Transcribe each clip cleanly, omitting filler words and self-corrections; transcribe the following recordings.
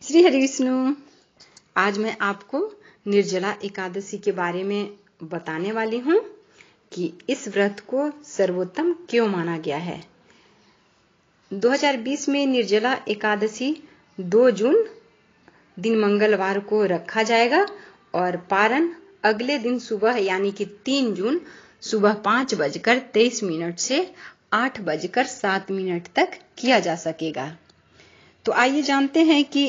श्री हरि विष्णु। आज मैं आपको निर्जला एकादशी के बारे में बताने वाली हूँ कि इस व्रत को सर्वोत्तम क्यों माना गया है। 2020 में निर्जला एकादशी 2 जून दिन मंगलवार को रखा जाएगा और पारण अगले दिन सुबह यानी कि 3 जून सुबह 5:23 से 8:07 तक किया जा सकेगा। तो आइए जानते हैं कि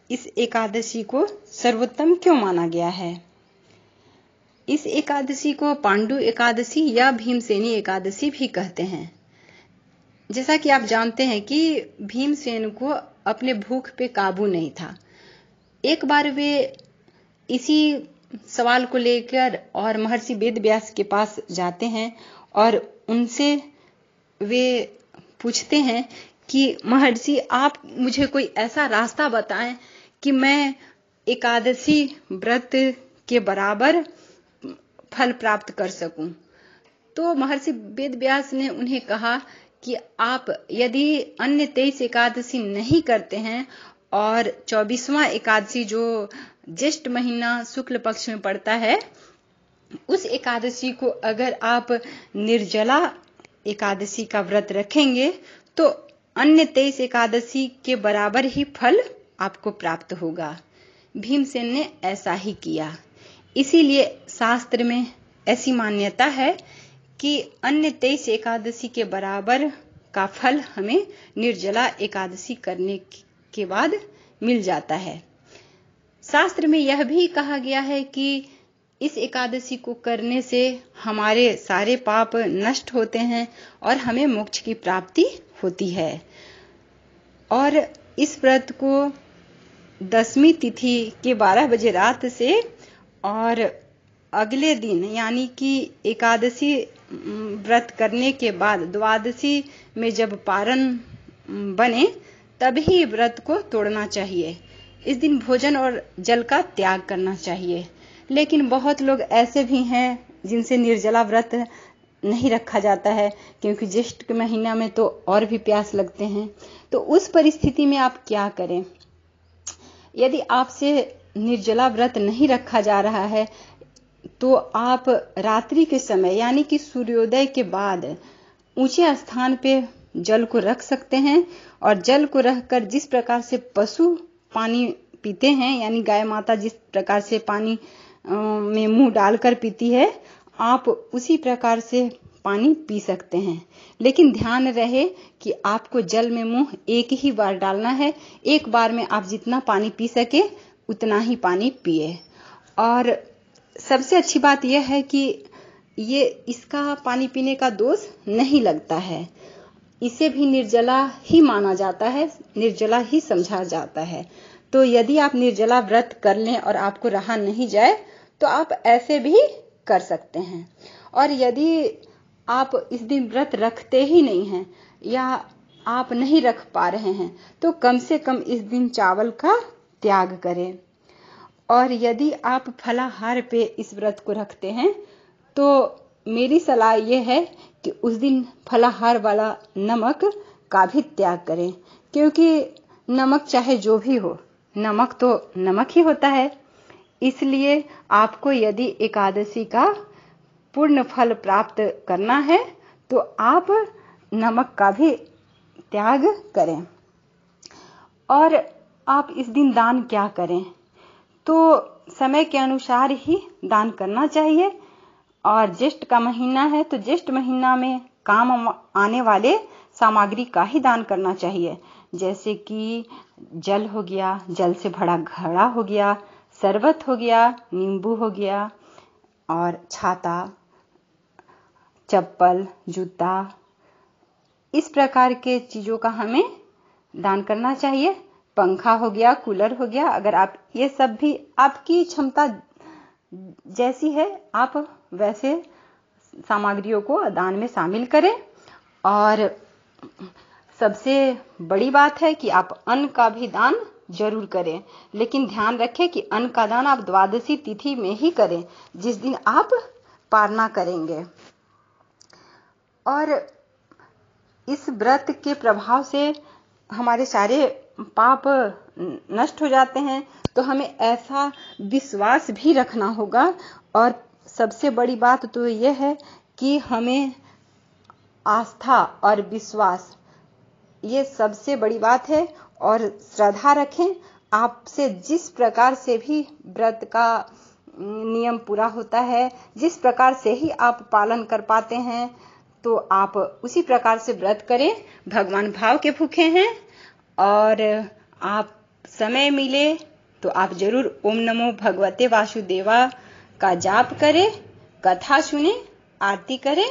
इस एकादशी को सर्वोत्तम क्यों माना गया है। इस एकादशी को पांडु एकादशी या भीमसेनी एकादशी भी कहते हैं। जैसा कि आप जानते हैं कि भीमसेन को अपने भूख पे काबू नहीं था। एक बार वे इसी सवाल को लेकर और महर्षि वेदव्यास के पास जाते हैं और उनसे वे पूछते हैं कि महर्षि आप मुझे कोई ऐसा रास्ता बताएं कि मैं एकादशी व्रत के बराबर फल प्राप्त कर सकूं। तो महर्षि वेदव्यास ने उन्हें कहा कि आप यदि अन्य 23 एकादशी नहीं करते हैं और 24वां एकादशी जो ज्येष्ठ महीना शुक्ल पक्ष में पड़ता है उस एकादशी को अगर आप निर्जला एकादशी का व्रत रखेंगे तो अन्य 23 एकादशी के बराबर ही फल आपको प्राप्त होगा। भीमसेन ने ऐसा ही किया। इसीलिए शास्त्र में ऐसी मान्यता है कि अन्य 23 एकादशी के बराबर का फल हमें निर्जला एकादशी करने के बाद मिल जाता है। शास्त्र में यह भी कहा गया है कि इस एकादशी को करने से हमारे सारे पाप नष्ट होते हैं और हमें मोक्ष की प्राप्ति होती है। और इस व्रत को 10वीं तिथि के 12 बजे रात से और अगले दिन यानी कि एकादशी व्रत करने के बाद द्वादशी में जब पारण बने तभी व्रत को तोड़ना चाहिए। इस दिन भोजन और जल का त्याग करना चाहिए। लेकिन बहुत लोग ऐसे भी हैं जिनसे निर्जला व्रत नहीं रखा जाता है क्योंकि ज्येष्ठ के महीना में तो और भी प्यास लगते हैं। तो उस परिस्थिति में आप क्या करें? यदि आपसे निर्जला व्रत नहीं रखा जा रहा है तो आप रात्रि के समय यानी कि सूर्योदय के बाद ऊंचे स्थान पे जल को रख सकते हैं और जल को रखकर जिस प्रकार से पशु पानी पीते हैं यानी गाय माता जिस प्रकार से पानी में मुंह डालकर पीती है आप उसी प्रकार से पानी पी सकते हैं। लेकिन ध्यान रहे कि आपको जल में मुंह एक ही बार डालना है। एक बार में आप जितना पानी पी सके उतना ही पानी पिए। और सबसे अच्छी बात यह है कि इसका पानी पीने का दोष नहीं लगता है। इसे भी निर्जला ही माना जाता है, निर्जला ही समझा जाता है। तो यदि आप निर्जला व्रत कर लें और आपको रहा नहीं जाए तो आप ऐसे भी कर सकते हैं। और यदि आप इस दिन व्रत रखते ही नहीं हैं या आप नहीं रख पा रहे हैं तो कम से कम इस दिन चावल का त्याग करें। और यदि आप फलाहार पे इस व्रत को रखते हैं तो मेरी सलाह यह है कि उस दिन फलाहार वाला नमक का भी त्याग करें क्योंकि नमक चाहे जो भी हो नमक तो नमक ही होता है। इसलिए आपको यदि एकादशी का पूर्ण फल प्राप्त करना है तो आप नमक का भी त्याग करें। और आप इस दिन दान क्या करें? तो समय के अनुसार ही दान करना चाहिए। और ज्येष्ठ का महीना है तो ज्येष्ठ महीना में काम आने वाले सामग्री का ही दान करना चाहिए। जैसे कि जल हो गया, जल से भरा घड़ा हो गया, शरबत हो गया, नींबू हो गया और छाता, चप्पल, जूता, इस प्रकार के चीजों का हमें दान करना चाहिए। पंखा हो गया, कूलर हो गया। अगर आप ये सब भी आपकी क्षमता जैसी है आप वैसे सामग्रियों को दान में शामिल करें। और सबसे बड़ी बात है कि आप अन्न का भी दान जरूर करें। लेकिन ध्यान रखें कि अन्न का दान आप द्वादशी तिथि में ही करें जिस दिन आप पारना करेंगे। और इस व्रत के प्रभाव से हमारे सारे पाप नष्ट हो जाते हैं। तो हमें ऐसा विश्वास भी रखना होगा। और सबसे बड़ी बात तो यह है कि हमें आस्था और विश्वास, ये सबसे बड़ी बात है। और श्रद्धा रखें। आपसे जिस प्रकार से भी व्रत का नियम पूरा होता है, जिस प्रकार से ही आप पालन कर पाते हैं, तो आप उसी प्रकार से व्रत करें। भगवान भाव के भूखे हैं। और आप समय मिले तो आप जरूर ओम नमो भगवते वासुदेवा का जाप करें, कथा सुने, आरती करें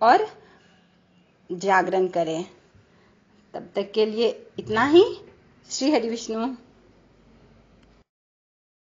और जागरण करें। तब तक के लिए इतना ही। श्री हरि विष्णु।